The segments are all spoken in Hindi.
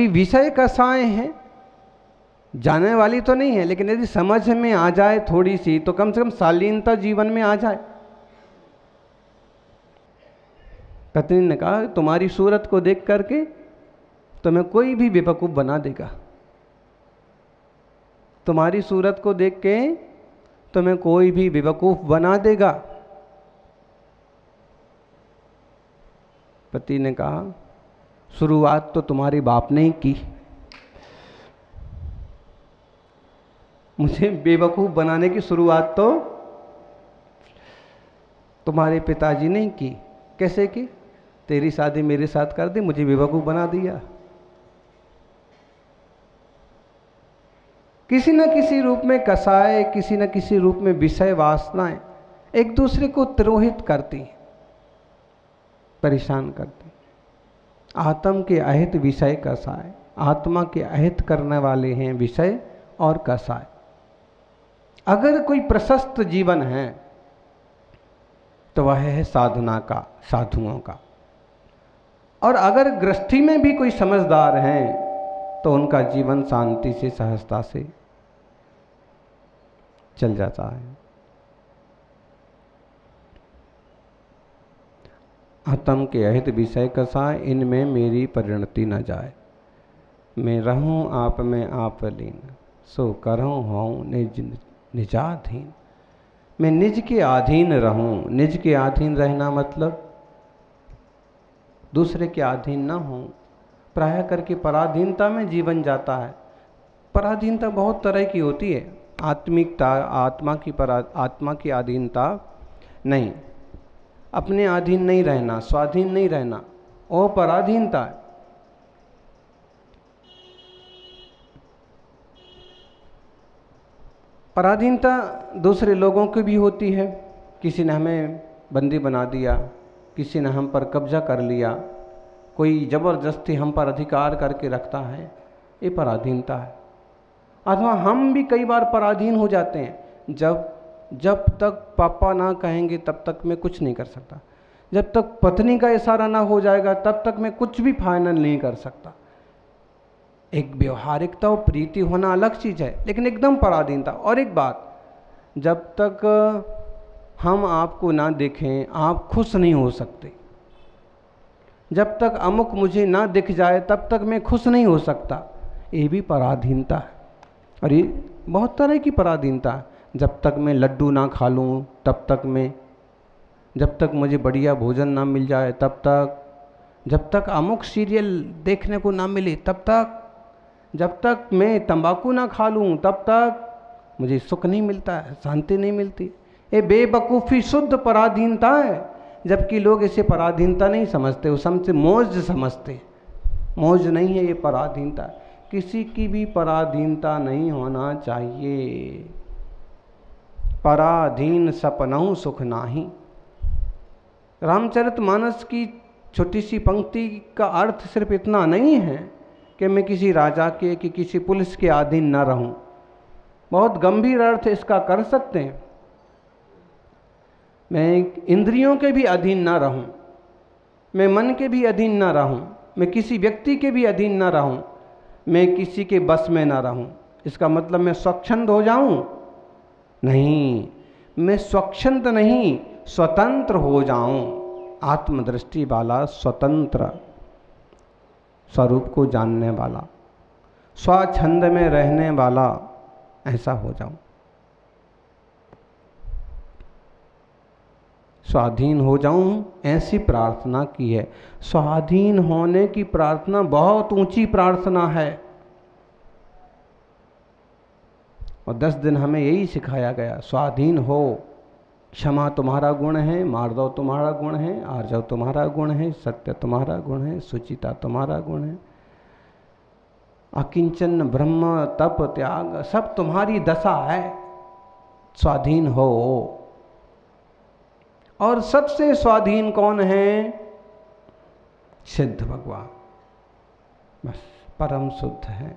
अभी विषय कसाए हैं, जाने वाली तो नहीं है, लेकिन यदि समझ में आ जाए थोड़ी सी तो कम से कम शालीनता जीवन में आ जाए। पत्नी ने कहा तुम्हारी सूरत को देख करके तुम्हें कोई भी बेवकूफ़ बना देगा, तुम्हारी सूरत को देख के तुम्हें कोई भी बेवकूफ़ बना देगा। पति ने कहा शुरुआत तो तुम्हारे बाप ने ही की, मुझे बेवकूफ़ बनाने की शुरुआत तो तुम्हारे पिताजी ने की। कैसे की? तेरी शादी मेरे साथ कर दी, मुझे बेवकूफ़ बना दिया। किसी न किसी रूप में कसाए, किसी न किसी रूप में विषय वासनाएं एक दूसरे को द्रोहित करती, परेशान करती। आत्म के अहित विषय कसाए, आत्मा के अहित करने वाले हैं विषय और कसाए। अगर कोई प्रशस्त जीवन है तो वह है साधना का, साधुओं का। और अगर गृहस्थी में भी कोई समझदार हैं तो उनका जीवन शांति से, सहजता से चल जाता है। आत्म के अहित विषय कसाए, इनमें मेरी परिणति न जाए। मैं रहूं आप में आप लीन, सो करऊं हूँ निज निजाधीन। मैं निज के अधीन रहूं। निज के अधीन रहना मतलब दूसरे के अधीन ना हो। प्राय करके पराधीनता में जीवन जाता है। पराधीनता बहुत तरह की होती है। आत्मिकता, आत्मा की अधीनता नहीं, अपने अधीन नहीं रहना, स्वाधीन नहीं रहना, वो पराधीनता है। पराधीनता दूसरे लोगों की भी होती है। किसी ने हमें बंदी बना दिया, किसी ने हम पर कब्जा कर लिया, कोई ज़बरदस्ती हम पर अधिकार करके रखता है, ये पराधीनता है। अथवा हम भी कई बार पराधीन हो जाते हैं। जब तक पापा ना कहेंगे तब तक मैं कुछ नहीं कर सकता, जब तक पत्नी का इशारा ना हो जाएगा तब तक मैं कुछ भी फाइनल नहीं कर सकता। एक व्यवहारिकता और प्रीति होना अलग चीज़ है, लेकिन एकदम पराधीनता। और एक बात, जब तक हम आपको ना देखें आप खुश नहीं हो सकते। जब तक अमुक मुझे ना दिख जाए तब तक मैं खुश नहीं हो सकता। ये भी पराधीनता है। और ये बहुत तरह की पराधीनता है। जब तक मैं लड्डू ना खा लूँ तब तक मैं, जब तक मुझे बढ़िया भोजन ना मिल जाए तब तक, जब तक अमुक सीरियल देखने को ना मिले तब तक, जब तक मैं तंबाकू ना खा लूँ तब तक मुझे सुख नहीं मिलता है, शांति नहीं मिलती। ये बेवकूफ़ी शुद्ध पराधीनता है। जबकि लोग इसे पराधीनता नहीं समझते, वो समझते मौज समझते। मौज नहीं है, ये पराधीनता। किसी की भी पराधीनता नहीं होना चाहिए। पराधीन सपनहु सुख नाही। रामचरितमानस की छोटी सी पंक्ति का अर्थ सिर्फ इतना नहीं है कि मैं किसी राजा के कि किसी पुलिस के अधीन न रहूं। बहुत गंभीर अर्थ इसका कर सकते हैं। मैं इंद्रियों के भी अधीन ना रहूं, मैं मन के भी अधीन ना रहूं, मैं किसी व्यक्ति के भी अधीन ना रहूं, मैं किसी के बस में ना रहूं। इसका मतलब मैं स्वच्छंद हो जाऊं? नहीं, मैं स्वच्छंद नहीं, स्वतंत्र हो जाऊं। आत्मदृष्टि वाला, स्वतंत्र, स्वरूप को जानने वाला, स्वच्छंद में रहने वाला, ऐसा हो जाऊं। स्वाधीन हो जाऊं, ऐसी प्रार्थना की है। स्वाधीन होने की प्रार्थना बहुत ऊंची प्रार्थना है। और 10 दिन हमें यही सिखाया गया, स्वाधीन हो। क्षमा तुम्हारा गुण है, मार्दव तुम्हारा गुण है, आर्जव तुम्हारा गुण है, सत्य तुम्हारा गुण है, सुचिता तुम्हारा गुण है, अकिंचन ब्रह्म तप त्याग सब तुम्हारी दशा है। स्वाधीन हो। और सबसे स्वाधीन कौन है? सिद्ध भगवान, बस परम शुद्ध है।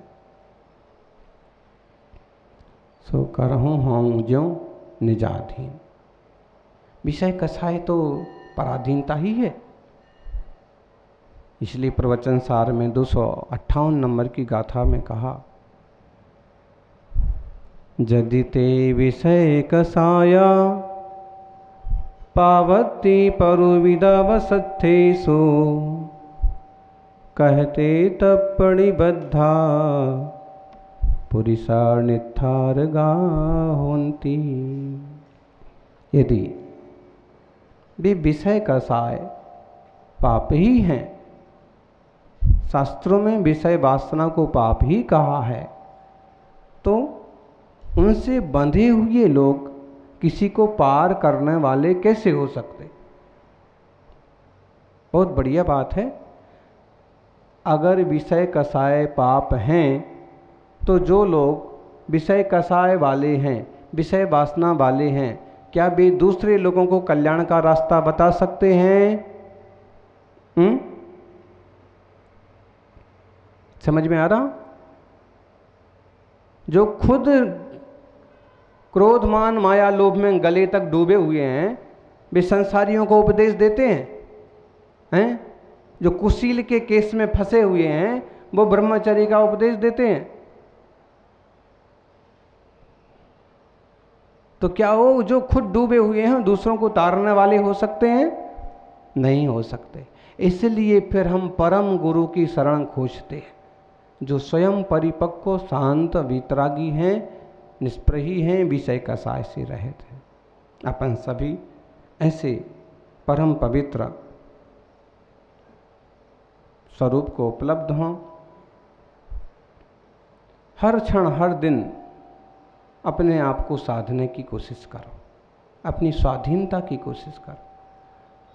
सो करहूँ हूँ ज्यों निजाधीन। विषय कसाय तो पराधीनता ही है। इसलिए प्रवचन सार में 258 नंबर की गाथा में कहा, यदि ते विषय कसाया पावती परुविदवसत्थेषु कहते तप्पणि बद्धा पुरिसा नित्थारगा होन्ति। यदि वे विषय कसाय पाप ही हैं, शास्त्रों में विषय वासना को पाप ही कहा है, तो उनसे बंधे हुए लोग किसी को पार करने वाले कैसे हो सकते? बहुत बढ़िया बात है। अगर विषय कसाय पाप हैं तो जो लोग विषय कसाय वाले हैं, विषय वासना वाले हैं, क्या वे दूसरे लोगों को कल्याण का रास्ता बता सकते हैं? समझ में आ रहा? जो खुद क्रोध मान माया लोभ में गले तक डूबे हुए हैं, वे संसारियों को उपदेश देते हैं? जो कुशील के केस में फंसे हुए हैं वो ब्रह्मचर्य का उपदेश देते हैं। तो क्या वो जो खुद डूबे हुए हैं दूसरों को तारने वाले हो सकते हैं? नहीं हो सकते। इसलिए फिर हम परम गुरु की शरण खोजते हैं, जो स्वयं परिपक्व शांत वितरागी हैं, निष्प्रही हैं, विषय कसाय से रहित हैं। अपन सभी ऐसे परम पवित्र स्वरूप को उपलब्ध हों। हर क्षण हर दिन अपने आप को साधने की कोशिश करो, अपनी स्वाधीनता की कोशिश करो।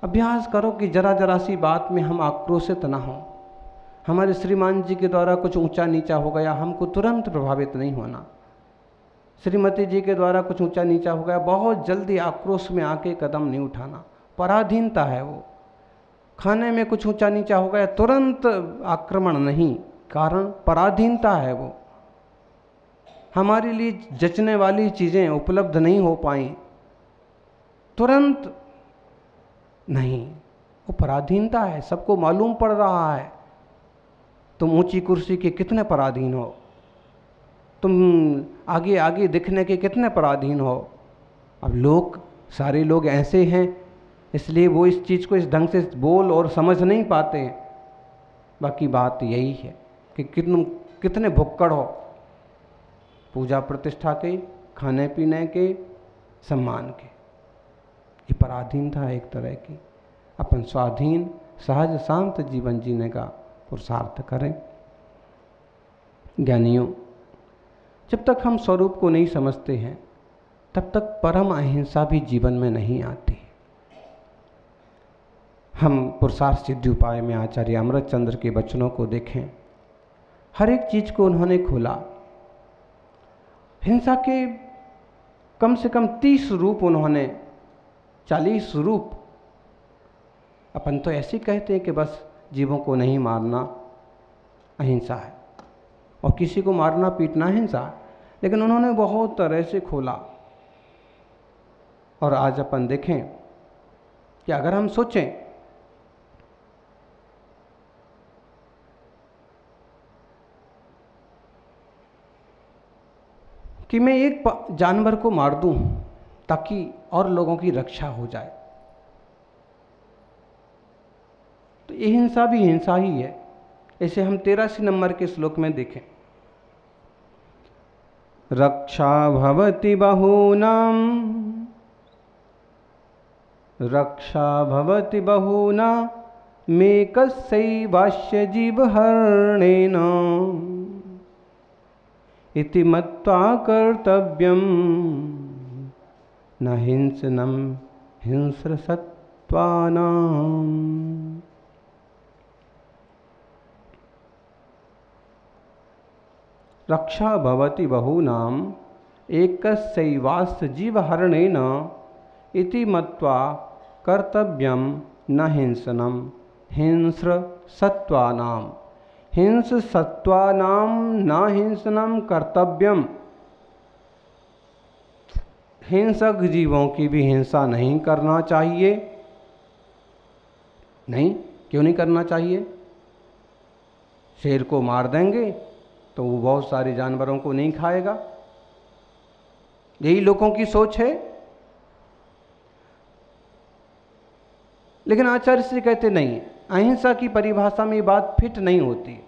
अभ्यास करो कि जरा जरा सी बात में हम आक्रोशित ना हों। हमारे श्रीमान जी के द्वारा कुछ ऊंचा नीचा हो गया, हमको तुरंत प्रभावित नहीं होना। श्रीमती जी के द्वारा कुछ ऊंचा नीचा हो गया, बहुत जल्दी आक्रोश में आके कदम नहीं उठाना, पराधीनता है वो। खाने में कुछ ऊंचा नीचा हो गया, तुरंत आक्रमण नहीं, कारण पराधीनता है वो। हमारे लिए जचने वाली चीज़ें उपलब्ध नहीं हो पाई, तुरंत नहीं, वो पराधीनता है। सबको मालूम पड़ रहा है तुम ऊंची कुर्सी के कितने पराधीन हो, तुम आगे आगे दिखने के कितने पराधीन हो। अब लोग, सारे लोग ऐसे हैं, इसलिए वो इस चीज़ को इस ढंग से बोल और समझ नहीं पाते हैं। बाकी बात यही है कि कितने भुक्कड़ हो पूजा प्रतिष्ठा के, खाने पीने के, सम्मान के। ये पराधीनता है एक तरह की। अपन स्वाधीन सहज शांत जीवन जीने का पुरुषार्थ करें। ज्ञानियों, जब तक हम स्वरूप को नहीं समझते हैं तब तक परम अहिंसा भी जीवन में नहीं आती। हम पुरुषार्थ सिद्धि उपाय में आचार्य अमृत चंद्र के वचनों को देखें, हर एक चीज को उन्होंने खोला। हिंसा के कम से कम 30 रूप उन्होंने, 40 रूप। अपन तो ऐसे कहते हैं कि बस जीवों को नहीं मारना अहिंसा है और किसी को मारना पीटना हिंसा है, लेकिन उन्होंने बहुत तरह से खोला। और आज अपन देखें कि अगर हम सोचें कि मैं एक जानवर को मार दूं ताकि और लोगों की रक्षा हो जाए, तो ये हिंसा भी हिंसा ही है। ऐसे हम 83 नंबर के श्लोक में देखें, रक्षा भवति बहूनां, रक्षा भवति बहूना मेकस्यैवास्य जीवहरणेन इति मत्वा कर्तव्यं न हिंसनं हिंस्रसत्त्वानाम्। रक्षा भवति बहूनां एकस्यैवास्य जीवहरणेन इति मत्वा कर्तव्यं न हिंसनं हिंस्रसत्त्वानाम्। हिंस्रसत्त्वानां न हिंसनं कर्तव्यम। हिंसक जीवों की भी हिंसा नहीं करना चाहिए। नहीं, क्यों नहीं करना चाहिए? शेर को मार देंगे तो वो बहुत सारे जानवरों को नहीं खाएगा। यही लोगों की सोच है। लेकिन आचार्य श्री कहते नहीं, अहिंसा की परिभाषा में ये बात फिट नहीं होती।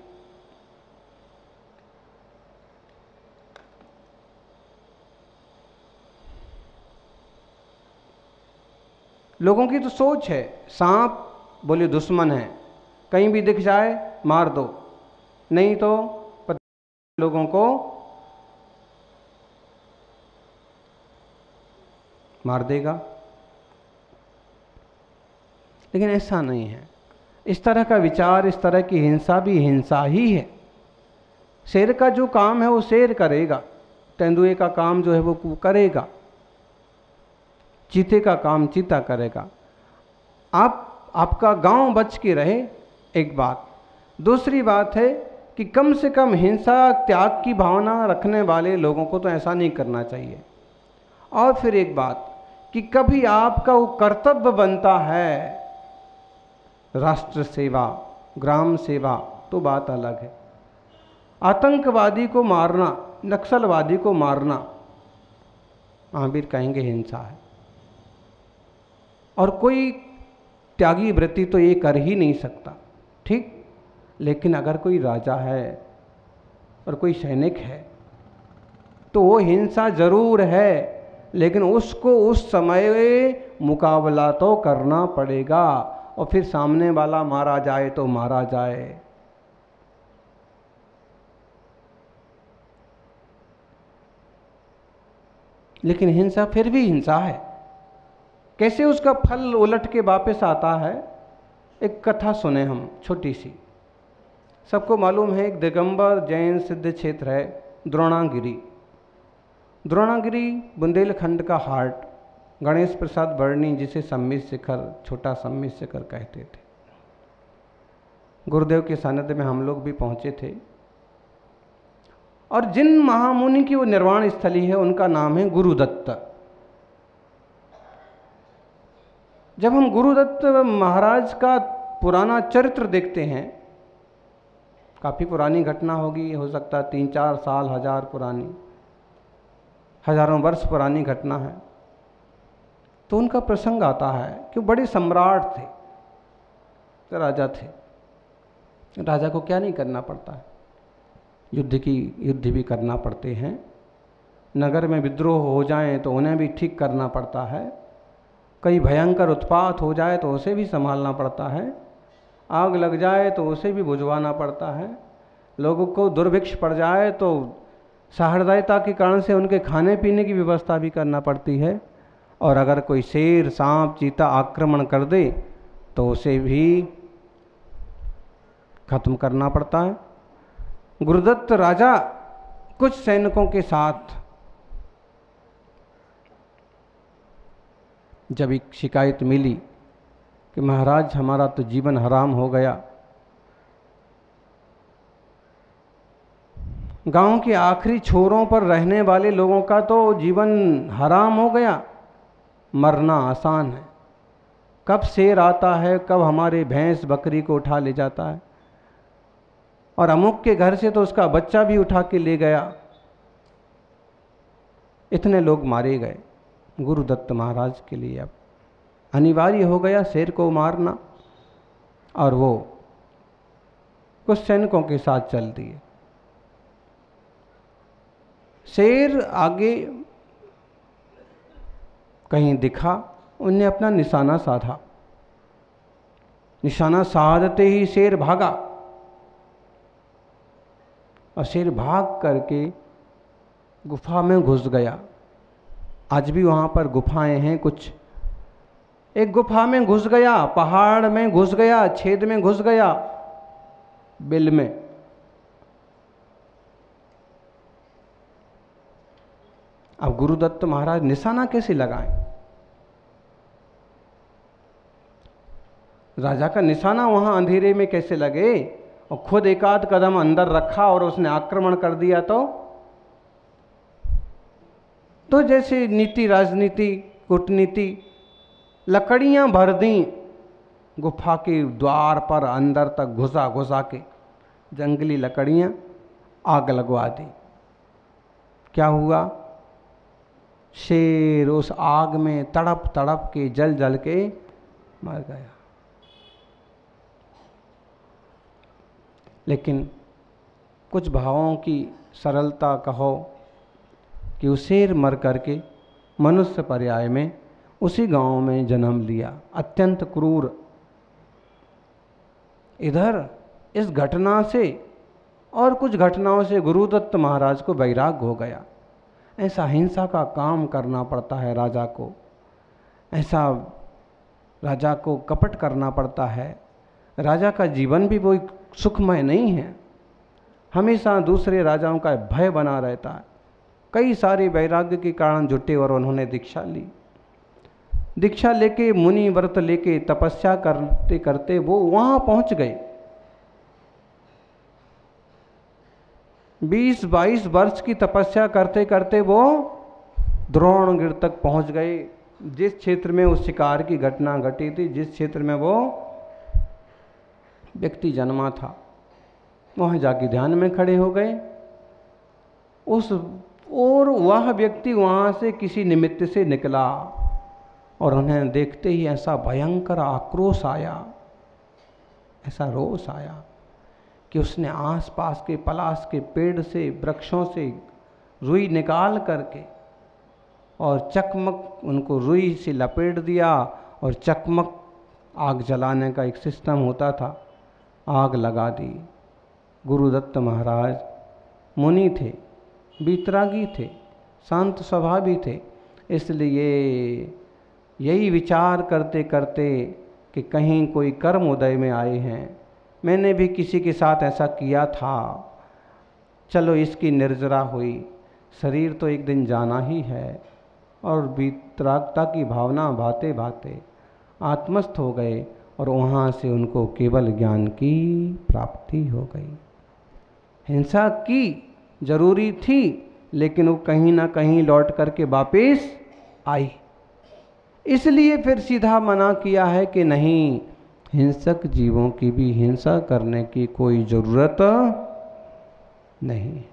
लोगों की तो सोच है, सांप बोले दुश्मन है, कहीं भी दिख जाए मार दो, नहीं तो लोगों को मार देगा। लेकिन ऐसा नहीं है। इस तरह का विचार, इस तरह की हिंसा भी हिंसा ही है। शेर का जो काम है वो शेर करेगा, तेंदुए का काम जो है वो करेगा, चीते का काम चीता करेगा। आपका गांव बच के रहे, एक बात। दूसरी बात है कि कम से कम हिंसा त्याग की भावना रखने वाले लोगों को तो ऐसा नहीं करना चाहिए। और फिर एक बात कि कभी आपका वो कर्तव्य बनता है राष्ट्र सेवा, ग्राम सेवा, तो बात अलग है। आतंकवादी को मारना, नक्सलवादी को मारना, महावीर कहेंगे हिंसा है। और कोई त्यागी वृत्ति तो ये कर ही नहीं सकता, ठीक। लेकिन अगर कोई राजा है और कोई सैनिक है तो वो हिंसा जरूर है, लेकिन उसको उस समय मुकाबला तो करना पड़ेगा। और फिर सामने वाला मारा जाए तो मारा जाए। लेकिन हिंसा फिर भी हिंसा है। कैसे उसका फल उलट के वापस आता है, एक कथा सुने हम छोटी सी। सबको मालूम है एक दिगंबर जैन सिद्ध क्षेत्र है द्रोणागिरी। द्रोणागिरी बुंदेलखंड का हार्ट, गणेश प्रसाद बर्नी जिसे सम्मित शिखर, छोटा सम्मित शिखर कहते थे। गुरुदेव के सानिध्य में हम लोग भी पहुंचे थे। और जिन महामुनि की वो निर्वाण स्थली है उनका नाम है गुरुदत्त। जब हम गुरुदत्त महाराज का पुराना चरित्र देखते हैं, काफ़ी पुरानी घटना होगी, हो सकता है 3-4 साल, हजारों वर्ष पुरानी घटना है, तो उनका प्रसंग आता है कि बड़े सम्राट थे, तो राजा थे। राजा को क्या नहीं करना पड़ता है, युद्ध भी करना पड़ते हैं। नगर में विद्रोह हो जाएं तो उन्हें भी ठीक करना पड़ता है। कई भयंकर उत्पात हो जाए तो उसे भी संभालना पड़ता है। आग लग जाए तो उसे भी बुझवाना पड़ता है। लोगों को दुर्भिक्ष पड़ जाए तो सहृदयता के कारण से उनके खाने पीने की व्यवस्था भी करना पड़ती है। और अगर कोई शेर, सांप, चीता आक्रमण कर दे तो उसे भी खत्म करना पड़ता है। गुरुदत्त राजा कुछ सैनिकों के साथ जब एक शिकायत मिली कि महाराज हमारा तो जीवन हराम हो गया, गांव के आखिरी छोरों पर रहने वाले लोगों का तो जीवन हराम हो गया, मरना आसान है। कब शेर आता है, कब हमारे भैंस बकरी को उठा ले जाता है, और अमुक के घर से तो उसका बच्चा भी उठा के ले गया। इतने लोग मारे गए। गुरुदत्त महाराज के लिए अब अनिवार्य हो गया शेर को मारना, और वो कुछ सैनिकों के साथ चल दिए। शेर आगे कहीं दिखा, उनने अपना निशाना साधा। निशाना साधते ही शेर भागा, और शेर भाग करके गुफा में घुस गया। आज भी वहाँ पर गुफाएं हैं कुछ। एक गुफा में घुस गया, पहाड़ में घुस गया, छेद में घुस गया, बिल में। अब गुरुदत्त महाराज निशाना कैसे लगाएं? राजा का निशाना वहां अंधेरे में कैसे लगे? और खुद एक आध कदम अंदर रखा और उसने आक्रमण कर दिया तो जैसे नीति, राजनीति, कूटनीति, लकड़ियां भर दी गुफा के द्वार पर, अंदर तक घुसा घुसा के। जंगली लकड़ियाँ आग लगवा दी। क्या हुआ? शेर उस आग में तड़प तड़प के जल जल के मर गया। लेकिन कुछ भावों की सरलता कहो कि वो शेर मर करके मनुष्य पर्याय में उसी गांव में जन्म लिया। अत्यंत क्रूर। इधर इस घटना से और कुछ घटनाओं से गुरुदत्त महाराज को वैराग्य हो गया। ऐसा हिंसा का काम करना पड़ता है राजा को, ऐसा राजा को कपट करना पड़ता है। राजा का जीवन भी कोई सुखमय नहीं है, हमेशा दूसरे राजाओं का भय बना रहता है। कई सारे वैराग्य के कारण जुटे और उन्होंने दीक्षा ली। दीक्षा लेके, मुनि व्रत लेके, तपस्या करते करते वो वहाँ पहुँच गए। 20-22 वर्ष की तपस्या करते करते वो द्रोणगिर तक पहुँच गए। जिस क्षेत्र में उस शिकार की घटना घटी थी, जिस क्षेत्र में वो व्यक्ति जन्मा था, वहाँ जाके ध्यान में खड़े हो गए। और वह व्यक्ति वहाँ से किसी निमित्त से निकला और उन्हें देखते ही ऐसा भयंकर आक्रोश आया, ऐसा रोष आया कि उसने आसपास के पलाश के पेड़ से, वृक्षों से रुई निकाल करके और चकमक उनको रुई से लपेट दिया। और चकमक आग जलाने का एक सिस्टम होता था, आग लगा दी। गुरुदत्त महाराज मुनि थे, बीतरागी थे, शांत स्वभावी थे, इसलिए यही विचार करते करते कि कहीं कोई कर्म उदय में आए हैं, मैंने भी किसी के साथ ऐसा किया था, चलो इसकी निर्जरा हुई, शरीर तो एक दिन जाना ही है। और वितरागता की भावना भाते भाते आत्मस्थ हो गए और वहाँ से उनको केवल ज्ञान की प्राप्ति हो गई। हिंसा की जरूरी थी, लेकिन वो कहीं ना कहीं लौट करके वापस आई। इसलिए फिर सीधा मना किया है कि नहीं, हिंसक जीवों की भी हिंसा करने की कोई ज़रूरत नहीं है।